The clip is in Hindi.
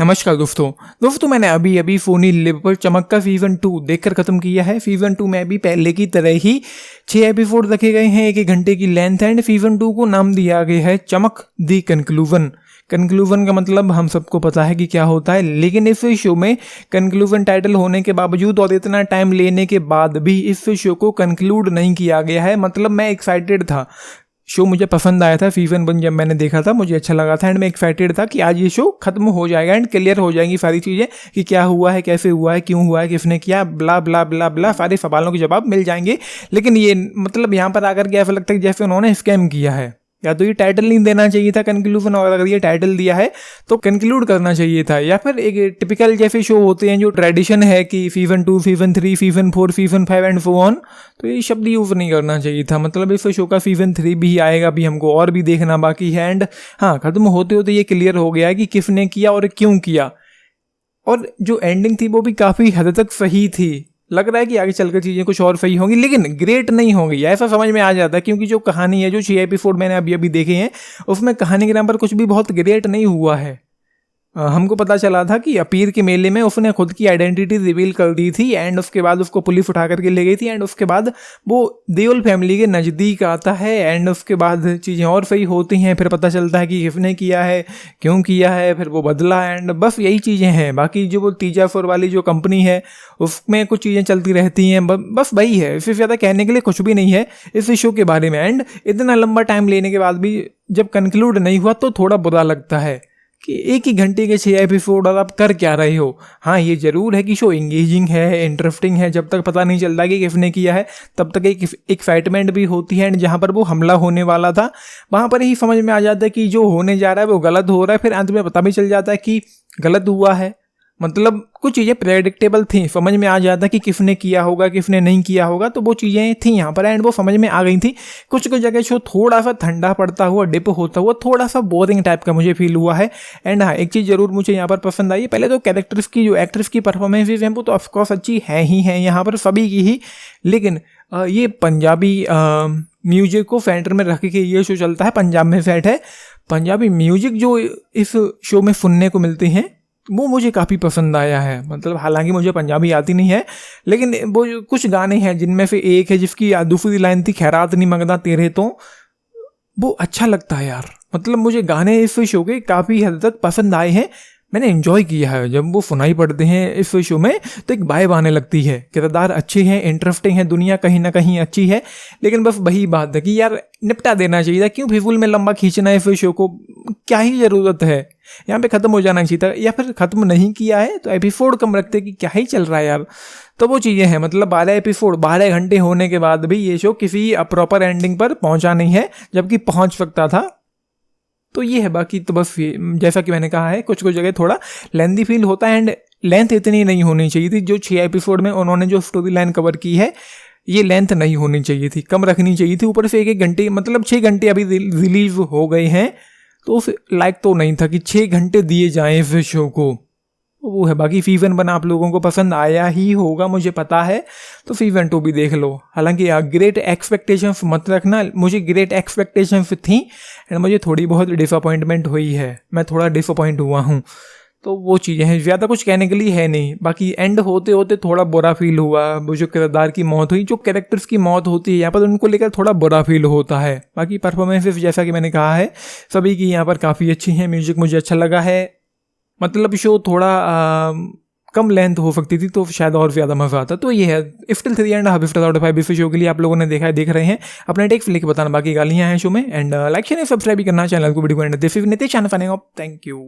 नमस्कार दोस्तों मैंने अभी अभी फोनी लिव पर चमक का सीजन 2 देखकर खत्म किया है। सीजन 2 में अभी पहले की तरह ही 6 एपिसोड रखे गए हैं, 1 घंटे की लेंथ एंड सीजन 2 को नाम दिया गया है चमक दी कंक्लूजन। कंक्लूजन का मतलब हम सबको पता है कि क्या होता है, लेकिन इस शो में कंक्लूजन टाइटल होने के बावजूद और इतना टाइम लेने के बाद भी इस शो को कंक्लूड नहीं किया गया है। मतलब मैं एक्साइटेड था, शो मुझे पसंद आया था। सीजन 1 जब मैंने देखा था मुझे अच्छा लगा था एंड मैं एक्साइटेड था कि आज ये शो खत्म हो जाएगा एंड क्लियर हो जाएंगी सारी चीज़ें कि क्या हुआ है, कैसे हुआ है, क्यों हुआ है, किसने किया, ब्ला ब्ला ब्ला ब्ला, सारे सवालों के जवाब मिल जाएंगे। लेकिन ये मतलब यहाँ पर आकर के ऐसा लगता है जैसे उन्होंने स्कैम किया है। या तो ये टाइटल नहीं देना चाहिए था कंक्लूजन, और अगर ये टाइटल दिया है तो कंक्लूड करना चाहिए था, या फिर एक टिपिकल जैसे शो होते हैं जो ट्रेडिशन है कि season 2, season 3, season 4, season 5 and so on, तो ये शब्द यूज नहीं करना चाहिए था। मतलब इस शो का सीजन 3 भी आएगा, भी हमको और भी देखना बाकी है एंड हाँ, खत्म होते होते ये क्लियर हो गया है कि किसने किया और क्यों किया। और जो एंडिंग थी वो भी काफ़ी हद तक सही थी। लग रहा है कि आगे चलकर चीज़ें कुछ और सही होंगी, लेकिन ग्रेट नहीं होंगी, ऐसा समझ में आ जाता है। क्योंकि जो कहानी है, जो 6 एपिसोड मैंने अभी अभी देखे हैं, उसमें कहानी के नाम पर कुछ भी बहुत ग्रेट नहीं हुआ है। हमको पता चला था कि अपीर के मेले में उसने खुद की आइडेंटिटी रिवील कर दी थी एंड उसके बाद उसको पुलिस उठा करके ले गई थी एंड उसके बाद वो देओल फैमिली के नज़दीक आता है एंड उसके बाद चीज़ें और सही होती हैं। फिर पता चलता है कि किसने किया है, क्यों किया है, फिर वो बदला एंड बस यही चीज़ें हैं। बाकी जो वो तीजापुर वाली जो कंपनी है उसमें कुछ चीज़ें चलती रहती हैं, बस वही है। इससे ज़्यादा कहने के लिए कुछ भी नहीं है इस शो के बारे में। एंड इतना लंबा टाइम लेने के बाद भी जब कंक्लूड नहीं हुआ तो थोड़ा बुरा लगता है कि 1 ही घंटे के 6 एपिसोड और आप कर क्या रहे हो। हाँ, ये जरूर है कि शो इंगेजिंग है, इंटरेस्टिंग है। जब तक पता नहीं चलता कि किसने किया है तब तक एक एक्साइटमेंट भी होती है एंड जहाँ पर वो हमला होने वाला था वहाँ पर ही समझ में आ जाता है कि जो होने जा रहा है वो गलत हो रहा है। फिर अंत में पता भी चल जाता है कि गलत हुआ है। मतलब कुछ चीज़ें प्रेडिक्टेबल थी, समझ में आ जाता कि किसने किया होगा, किसने नहीं किया होगा, तो वो चीज़ें थी यहाँ पर एंड वो समझ में आ गई थी। कुछ जगह शो थोड़ा सा ठंडा पड़ता हुआ, डिप होता हुआ, थोड़ा सा बोरिंग टाइप का मुझे फील हुआ है। एंड हाँ, एक चीज़ जरूर मुझे यहाँ पर पसंद आई है। पहले तो कैरेक्टर्स की, जो एक्ट्रेस की परफॉर्मेंसेज हैं वो तो ऑफकोर्स अच्छी है ही हैं यहाँ पर सभी की ही, लेकिन ये पंजाबी म्यूजिक को सेंटर में रख के ये शो चलता है, पंजाब में सेट है। पंजाबी म्यूजिक जो इस शो में सुनने को मिलते हैं वो मुझे काफ़ी पसंद आया है। मतलब हालांकि मुझे पंजाबी आती नहीं है, लेकिन वो कुछ गाने हैं जिनमें से एक है जिसकी दूसरी लाइन थी खैरात नहीं मंगदा तेरे तो, वो अच्छा लगता है यार। मतलब मुझे गाने इस शो के काफ़ी हद तक पसंद आए हैं, मैंने एंजॉय किया है। जब वो सुनाई पड़ते हैं इस शो में तो एक वाइब आने लगती है, किरदार अच्छे हैं, इंटरेस्टिंग है, दुनिया कहीं ना कहीं अच्छी है। लेकिन बस वही बात है कि यार निपटा देना चाहिए था, क्यों फिजूल में लंबा खींचना है इस शो को, क्या ही ज़रूरत है। यहाँ पे ख़त्म हो जाना चाहिए था, या फिर ख़त्म नहीं किया है तो एपिसोड कम रखते कि क्या ही चल रहा है यार। तो वो चीज़ें हैं। मतलब 12 एपिसोड 12 घंटे होने के बाद भी ये शो किसी प्रॉपर एंडिंग पर पहुँचा नहीं है, जबकि पहुँच सकता था। तो ये है। बाकी तो बस ये, जैसा कि मैंने कहा है, कुछ जगह थोड़ा लेंथी फील होता है एंड लेंथ इतनी नहीं होनी चाहिए थी। जो 6 एपिसोड में उन्होंने जो स्टोरी लाइन कवर की है, ये लेंथ नहीं होनी चाहिए थी, कम रखनी चाहिए थी। ऊपर से 1 घंटे, मतलब 6 घंटे अभी रिलीज हो गए हैं, तो उस लायक तो नहीं था कि 6 घंटे दिए जाएं इस शो को। वो है। बाकी सीजन 1 आप लोगों को पसंद आया ही होगा, मुझे पता है, तो सीजन 2 भी देख लो। हालांकि ग्रेट एक्सपेक्टेशंस मत रखना, मुझे ग्रेट एक्सपेक्टेशंस थी एंड मुझे थोड़ी बहुत डिसअपॉइंटमेंट हुई है, मैं थोड़ा डिसअपॉइंट हुआ हूँ। तो वो चीज़ें हैं, ज़्यादा कुछ कहने के लिए है नहीं। बाकी एंड होते होते थोड़ा बुरा फील हुआ। वो जो किरदार की मौत हुई, जो कैरेक्टर्स की मौत होती है यहाँ पर, उनको लेकर थोड़ा बुरा फील होता है। बाकी परफॉर्मेंसेस जैसा कि मैंने कहा है सभी की यहाँ पर काफ़ी अच्छी हैं। म्यूजिक मुझे अच्छा लगा है। मतलब शो थोड़ा कम लेंथ हो सकती थी तो शायद और ज़्यादा मज़ा आता। तो ये है। स्टिल 3.5 स्टार आउट ऑफ 5 इस शो के लिए आप लोगों ने देखा है, देख रहे हैं, अपने टेक्स्ट लिख के बताना। बाकी गालियाँ हैं शो में एंड लाइक शेयर सब्सक्राइब भी करना चैनल को, वीडियो को and this is Nitish, thank you.